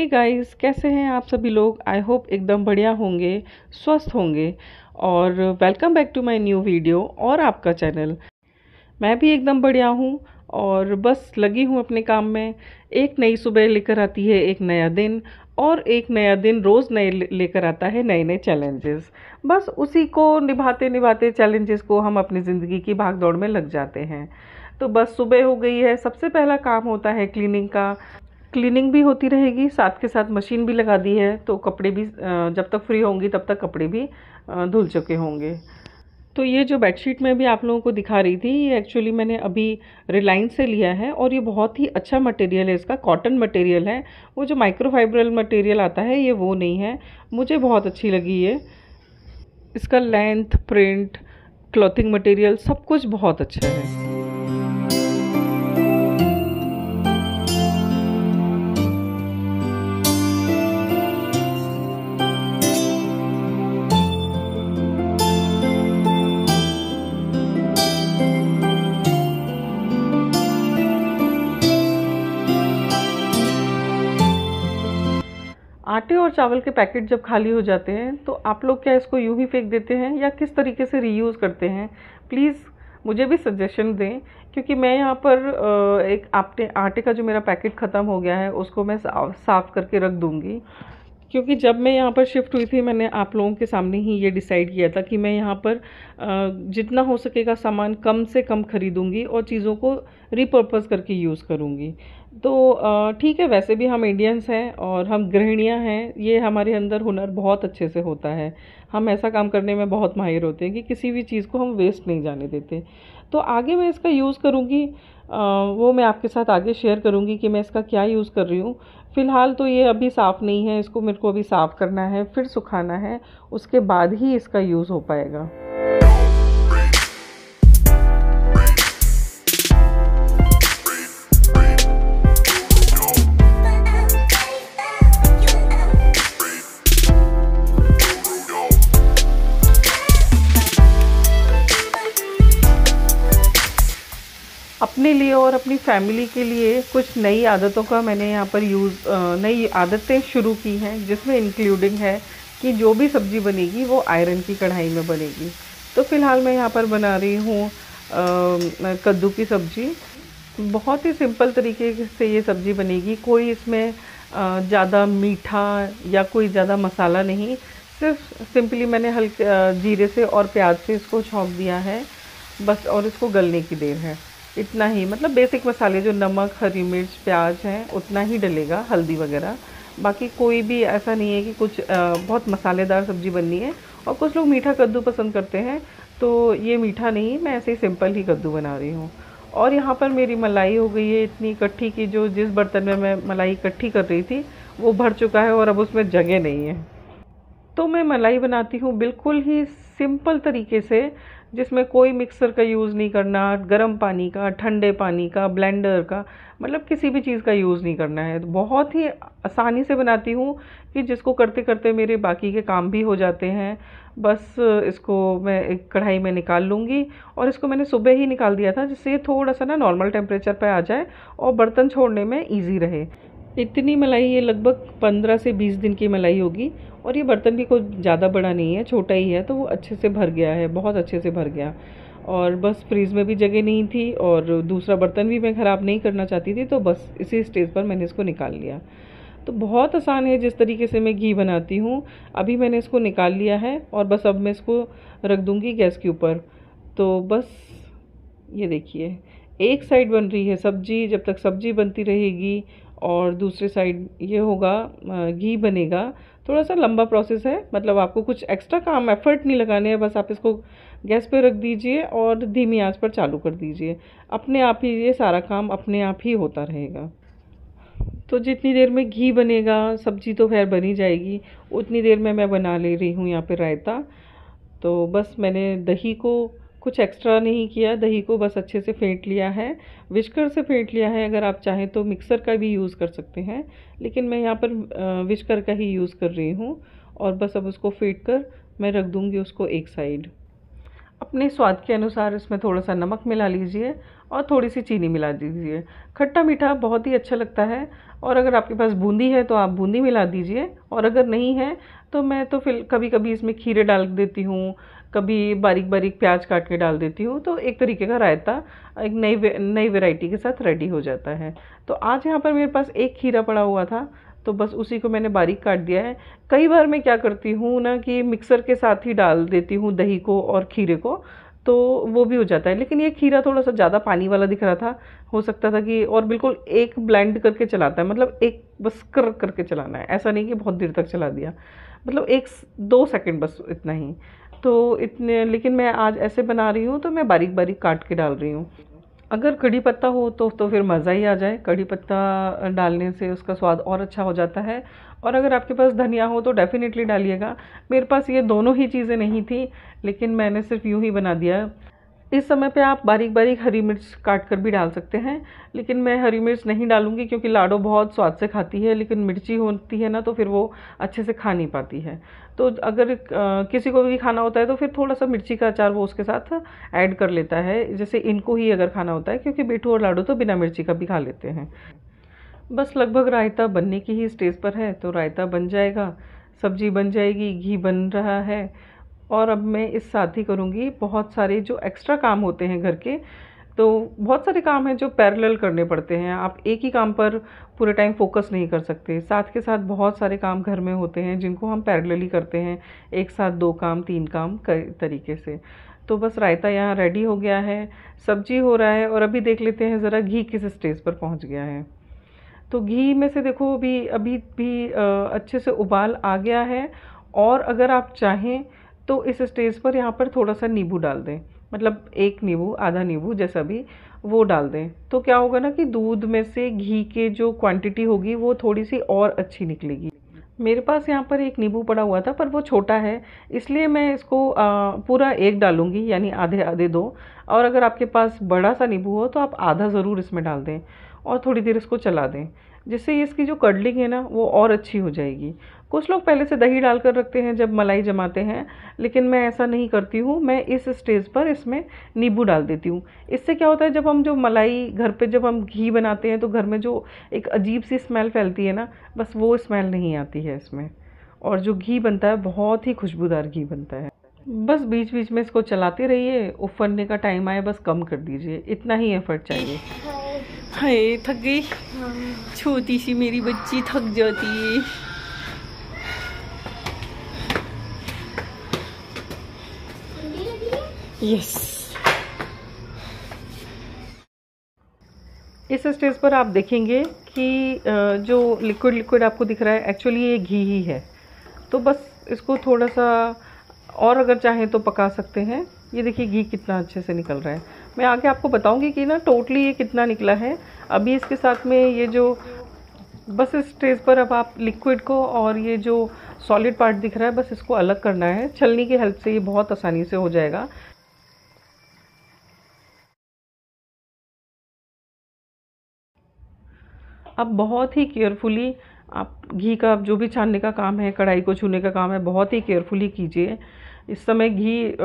Guys, कैसे हैं आप सभी लोग। आई होप एकदम बढ़िया होंगे, स्वस्थ होंगे। और welcome back to my new video और आपका चैनल। मैं भी एकदम बढ़िया हूँ और बस लगी हूँ अपने काम में। एक नई सुबह लेकर आती है एक नया दिन, और एक नया दिन रोज़ नए लेकर आता है नए नए चैलेंजेस। बस उसी को निभाते निभाते चैलेंजेस को हम अपनी ज़िंदगी की भाग दौड़ में लग जाते हैं। तो बस सुबह हो गई है, सबसे पहला काम होता है क्लीनिंग का। क्लीनिंग भी होती रहेगी, साथ के साथ मशीन भी लगा दी है, तो कपड़े भी जब तक फ्री होंगी तब तक कपड़े भी धुल चुके होंगे। तो ये जो बेडशीट मैं भी आप लोगों को दिखा रही थी, ये एक्चुअली मैंने अभी रिलायंस से लिया है, और ये बहुत ही अच्छा मटेरियल है, इसका कॉटन मटेरियल है। वो जो माइक्रोफाइब्रल मटेरियल आता है ये वो नहीं है। मुझे बहुत अच्छी लगी ये, इसका लेंथ, प्रिंट, क्लॉथिंग मटेरियल सब कुछ बहुत अच्छा है। आटे और चावल के पैकेट जब खाली हो जाते हैं तो आप लोग क्या इसको यूं ही फेंक देते हैं या किस तरीके से रीयूज़ करते हैं? प्लीज़ मुझे भी सजेशन दें, क्योंकि मैं यहाँ पर एक आटे का जो मेरा पैकेट ख़त्म हो गया है उसको मैं साफ़ करके रख दूँगी। क्योंकि जब मैं यहाँ पर शिफ्ट हुई थी, मैंने आप लोगों के सामने ही ये डिसाइड किया था कि मैं यहाँ पर जितना हो सकेगा सामान कम से कम खरीदूँगी और चीज़ों को रिपर्पस करके यूज़ करूँगी। तो ठीक है, वैसे भी हम इंडियंस हैं और हम गृहिणियाँ हैं, ये हमारे अंदर हुनर बहुत अच्छे से होता है। हम ऐसा काम करने में बहुत माहिर होते हैं कि किसी भी चीज़ को हम वेस्ट नहीं जाने देते। तो आगे मैं इसका यूज़ करूँगी, वो मैं आपके साथ आगे शेयर करूँगी कि मैं इसका क्या यूज़ कर रही हूँ। फ़िलहाल तो ये अभी साफ़ नहीं है, इसको मेरे को अभी साफ़ करना है, फिर सुखाना है, उसके बाद ही इसका यूज़ हो पाएगा। अपने लिए और अपनी फैमिली के लिए कुछ नई आदतों का मैंने यहाँ पर नई आदतें शुरू की हैं, जिसमें इंक्लूडिंग है कि जो भी सब्ज़ी बनेगी वो आयरन की कढ़ाई में बनेगी। तो फ़िलहाल मैं यहाँ पर बना रही हूँ कद्दू की सब्ज़ी। बहुत ही सिंपल तरीके से ये सब्ज़ी बनेगी, कोई इसमें ज़्यादा मीठा या कोई ज़्यादा मसाला नहीं, सिर्फ सिंपली मैंने हल्के जीरे से और प्याज से इसको छौंक दिया है बस, और इसको गलने की देर है। इतना ही, मतलब बेसिक मसाले जो नमक, हरी मिर्च, प्याज हैं उतना ही डलेगा, हल्दी वगैरह। बाकी कोई भी ऐसा नहीं है कि कुछ बहुत मसालेदार सब्ज़ी बननी है। और कुछ लोग मीठा कद्दू पसंद करते हैं, तो ये मीठा नहीं, मैं ऐसे ही सिंपल ही कद्दू बना रही हूँ। और यहाँ पर मेरी मलाई हो गई है इतनी इकट्ठी कि जो जिस बर्तन में मैं मलाई इकट्ठी कर रही थी वो भर चुका है और अब उसमें जगह नहीं है। तो मैं मलाई बनाती हूँ बिल्कुल ही सिंपल तरीके से, जिसमें कोई मिक्सर का यूज़ नहीं करना, गर्म पानी का, ठंडे पानी का, ब्लेंडर का, मतलब किसी भी चीज़ का यूज़ नहीं करना है। तो बहुत ही आसानी से बनाती हूँ कि जिसको करते करते मेरे बाकी के काम भी हो जाते हैं। बस इसको मैं एक कढ़ाई में निकाल लूँगी, और इसको मैंने सुबह ही निकाल दिया था जिससे ये थोड़ा सा ना नॉर्मल टेम्परेचर पे आ जाए और बर्तन छोड़ने में ईजी रहे। इतनी मलाई, ये लगभग 15 से 20 दिन की मलाई होगी, और ये बर्तन भी कोई ज़्यादा बड़ा नहीं है, छोटा ही है, तो वो अच्छे से भर गया है, बहुत अच्छे से भर गया। और बस फ्रीज़ में भी जगह नहीं थी और दूसरा बर्तन भी मैं ख़राब नहीं करना चाहती थी, तो बस इसी स्टेज पर मैंने इसको निकाल लिया। तो बहुत आसान है जिस तरीके से मैं घी बनाती हूँ। अभी मैंने इसको निकाल लिया है और बस अब मैं इसको रख दूँगी गैस के ऊपर। तो बस ये देखिए, एक साइड बन रही है सब्ज़ी, जब तक सब्ज़ी बनती रहेगी और दूसरी साइड ये होगा, घी बनेगा। थोड़ा सा लंबा प्रोसेस है, मतलब आपको कुछ एक्स्ट्रा काम, एफर्ट नहीं लगाने हैं, बस आप इसको गैस पे रख दीजिए और धीमी आंच पर चालू कर दीजिए। अपने आप ही ये सारा काम अपने आप ही होता रहेगा। तो जितनी देर में घी बनेगा, सब्ज़ी तो खैर बनी जाएगी, उतनी देर में मैं बना ले रही हूँ यहाँ पे रायता। तो बस मैंने दही को कुछ एक्स्ट्रा नहीं किया, दही को बस अच्छे से फेंट लिया है, विस्कर से फेंट लिया है। अगर आप चाहें तो मिक्सर का भी यूज़ कर सकते हैं, लेकिन मैं यहाँ पर विस्कर का ही यूज़ कर रही हूँ। और बस अब उसको फेंट कर मैं रख दूँगी उसको एक साइड। अपने स्वाद के अनुसार इसमें थोड़ा सा नमक मिला लीजिए और थोड़ी सी चीनी मिला दीजिए। खट्टा मीठा बहुत ही अच्छा लगता है। और अगर आपके पास बूंदी है तो आप बूंदी मिला दीजिए, और अगर नहीं है तो मैं तो फिर कभी कभी इसमें खीरे डाल देती हूँ, कभी बारीक बारीक प्याज काट के डाल देती हूँ, तो एक तरीके का रायता एक नई वैरायटी के साथ रेडी हो जाता है। तो आज यहाँ पर मेरे पास एक खीरा पड़ा हुआ था, तो बस उसी को मैंने बारीक काट दिया है। कई बार मैं क्या करती हूँ ना कि मिक्सर के साथ ही डाल देती हूँ दही को और खीरे को, तो वो भी हो जाता है। लेकिन ये खीरा थोड़ा सा ज़्यादा पानी वाला दिख रहा था, हो सकता था कि, और बिल्कुल एक ब्लेंड करके चलाता है, मतलब एक बस कर करके चलाना है, ऐसा नहीं कि बहुत देर तक चला दिया, मतलब 1-2 सेकंड बस, इतना ही। तो इतने, लेकिन मैं आज ऐसे बना रही हूँ तो मैं बारीक बारीक काट के डाल रही हूँ। अगर कड़ी पत्ता हो तो फिर मज़ा ही आ जाए, कड़ी पत्ता डालने से उसका स्वाद और अच्छा हो जाता है। और अगर आपके पास धनिया हो तो डेफ़िनेटली डालिएगा। मेरे पास ये दोनों ही चीज़ें नहीं थी, लेकिन मैंने सिर्फ यूँ ही बना दिया। इस समय पे आप बारीक बारीक हरी मिर्च काट कर भी डाल सकते हैं, लेकिन मैं हरी मिर्च नहीं डालूंगी क्योंकि लाडो बहुत स्वाद से खाती है, लेकिन मिर्ची होती है ना तो फिर वो अच्छे से खा नहीं पाती है। तो अगर किसी को भी खाना होता है तो फिर थोड़ा सा मिर्ची का अचार वो उसके साथ ऐड कर लेता है, जैसे इनको ही अगर खाना होता है, क्योंकि बेटू और लाडो तो बिना मिर्ची का भी खा लेते हैं। बस लगभग रायता बनने की ही स्टेज पर है, तो रायता बन जाएगा, सब्जी बन जाएगी, घी बन रहा है। और अब मैं इस साथ ही करूँगी बहुत सारे जो एक्स्ट्रा काम होते हैं घर के। तो बहुत सारे काम हैं जो पैरेलल करने पड़ते हैं, आप एक ही काम पर पूरे टाइम फोकस नहीं कर सकते। साथ के साथ बहुत सारे काम घर में होते हैं जिनको हम पैरेलली करते हैं, एक साथ 2 काम 3 काम तरीके से। तो बस रायता यहाँ रेडी हो गया है, सब्जी हो रहा है, और अभी देख लेते हैं ज़रा घी किस स्टेज पर पहुँच गया है। तो घी में से देखो अभी अभी भी अच्छे से उबाल आ गया है। और अगर आप चाहें तो इस स्टेज पर यहाँ पर थोड़ा सा नींबू डाल दें, मतलब एक नींबू आधा नींबू जैसा भी वो डाल दें, तो क्या होगा ना कि दूध में से घी के जो क्वांटिटी होगी वो थोड़ी सी और अच्छी निकलेगी। मेरे पास यहाँ पर एक नींबू पड़ा हुआ था पर वो छोटा है, इसलिए मैं इसको पूरा एक डालूंगी, यानी आधे आधे दो। और अगर आपके पास बड़ा सा नींबू हो तो आप आधा ज़रूर इसमें डाल दें और थोड़ी देर इसको चला दें, जिससे इसकी जो कड़लिंग है ना वो और अच्छी हो जाएगी। कुछ लोग पहले से दही डालकर रखते हैं जब मलाई जमाते हैं, लेकिन मैं ऐसा नहीं करती हूँ। मैं इस स्टेज पर इसमें नींबू डाल देती हूँ। इससे क्या होता है, जब हम जो मलाई घर पे जब हम घी बनाते हैं तो घर में जो एक अजीब सी स्मेल फैलती है ना, बस वो स्मेल नहीं आती है इसमें। और जो घी बनता है बहुत ही खुशबूदार घी बनता है। बस बीच बीच में इसको चलाते रहिए, उफनने का टाइम आए बस कम कर दीजिए, इतना ही एफर्ट चाहिए। हाय थक गई, छोटी सी मेरी बच्ची थक जाती है। यस, इस स्टेज पर आप देखेंगे कि जो लिक्विड लिक्विड आपको दिख रहा है एक्चुअली ये घी ही है। तो बस इसको थोड़ा सा और अगर चाहें तो पका सकते हैं। ये देखिए घी कितना अच्छे से निकल रहा है। मैं आगे आपको बताऊंगी कि ना टोटली ये कितना निकला है। अभी इसके साथ में ये जो बस इस स्टेज पर अब आप लिक्विड को और ये जो सॉलिड पार्ट दिख रहा है बस इसको अलग करना है। छलनी की हेल्प से ये बहुत आसानी से हो जाएगा। अब बहुत ही केयरफुली आप घी का जो भी छानने का काम है, कढ़ाई को छूने का काम है, बहुत ही केयरफुली कीजिए। इस समय घी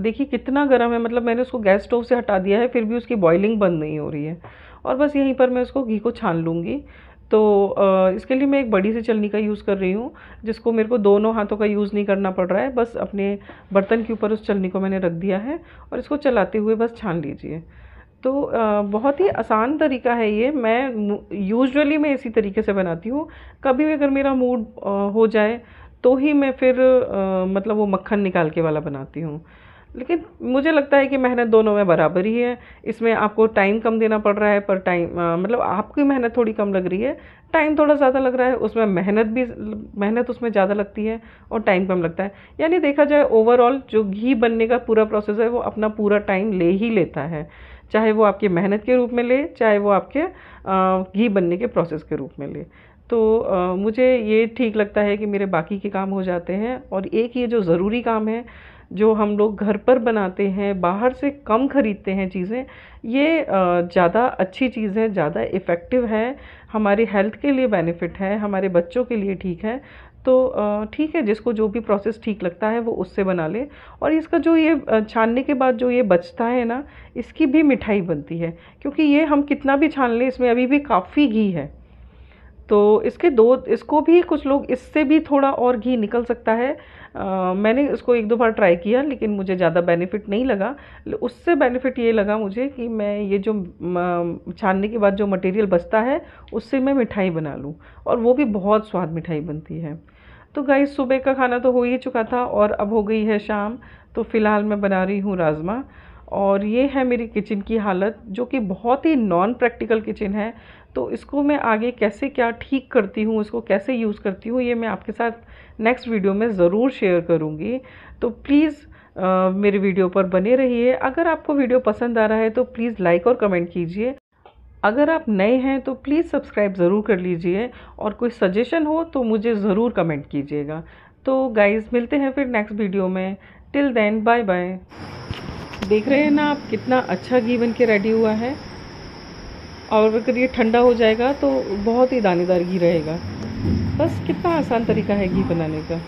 देखिए कितना गर्म है, मतलब मैंने उसको गैस स्टोव से हटा दिया है फिर भी उसकी बॉइलिंग बंद नहीं हो रही है। और बस यहीं पर मैं उसको घी को छान लूँगी। तो इसके लिए मैं एक बड़ी सी छलनी का यूज़ कर रही हूँ, जिसको मेरे को दोनों हाथों का यूज़ नहीं करना पड़ रहा है। बस अपने बर्तन के ऊपर उस छलनी को मैंने रख दिया है और इसको चलाते हुए बस छान लीजिए। तो बहुत ही आसान तरीका है ये। मैं यूजुअली मैं इसी तरीके से बनाती हूँ। कभी भी अगर मेरा मूड हो जाए तो ही मैं फिर मतलब वो मक्खन निकाल के वाला बनाती हूँ। लेकिन मुझे लगता है कि मेहनत दोनों में बराबर ही है। इसमें आपको टाइम कम देना पड़ रहा है, पर टाइम मतलब आपकी मेहनत थोड़ी कम लग रही है, टाइम थोड़ा ज़्यादा लग रहा है। उसमें मेहनत उसमें ज़्यादा लगती है और टाइम कम लगता है। यानी देखा जाए ओवरऑल जो घी बनने का पूरा प्रोसेस है वो अपना पूरा टाइम ले ही लेता है, चाहे वो आपकी मेहनत के रूप में ले, चाहे वो आपके घी बनने के प्रोसेस के रूप में ले। तो मुझे ये ठीक लगता है कि मेरे बाकी के काम हो जाते हैं। और एक ये जो ज़रूरी काम है जो हम लोग घर पर बनाते हैं, बाहर से कम खरीदते हैं चीज़ें, ये ज़्यादा अच्छी चीज़ है, ज़्यादा इफ़ेक्टिव है, हमारी हेल्थ के लिए बेनिफिट है, हमारे बच्चों के लिए ठीक है। तो ठीक है, जिसको जो भी प्रोसेस ठीक लगता है वो उससे बना ले। और इसका जो ये छानने के बाद जो ये बचता है ना, इसकी भी मिठाई बनती है, क्योंकि ये हम कितना भी छान लें इसमें अभी भी काफ़ी घी है। तो इसको भी कुछ लोग इससे भी थोड़ा और घी निकल सकता है। मैंने इसको एक दो बार ट्राई किया लेकिन मुझे ज़्यादा बेनिफिट नहीं लगा। उससे बेनिफिट ये लगा मुझे कि मैं ये जो छानने के बाद जो मटेरियल बचता है उससे मैं मिठाई बना लूँ, और वो भी बहुत स्वाद मिठाई बनती है। तो गाइस, सुबह का खाना तो हो ही चुका था और अब हो गई है शाम। तो फ़िलहाल मैं बना रही हूँ राजमा, और ये है मेरी किचन की हालत, जो कि बहुत ही नॉन प्रैक्टिकल किचन है। तो इसको मैं आगे कैसे क्या ठीक करती हूँ, इसको कैसे यूज़ करती हूँ, ये मैं आपके साथ नेक्स्ट वीडियो में ज़रूर शेयर करूँगी। तो प्लीज़ मेरे वीडियो पर बने रहिए। अगर आपको वीडियो पसंद आ रहा है तो प्लीज़ लाइक और कमेंट कीजिए। अगर आप नए हैं तो प्लीज़ सब्सक्राइब ज़रूर कर लीजिए, और कोई सजेशन हो तो मुझे ज़रूर कमेंट कीजिएगा। तो गाइज़, मिलते हैं फिर नेक्स्ट वीडियो में। Till then, bye bye. देख रहे हैं ना आप, कितना अच्छा घी बन के रेडी हुआ है। और अगर ये ठंडा हो जाएगा तो बहुत ही दानेदार घी रहेगा। बस कितना आसान तरीका है घी बनाने का।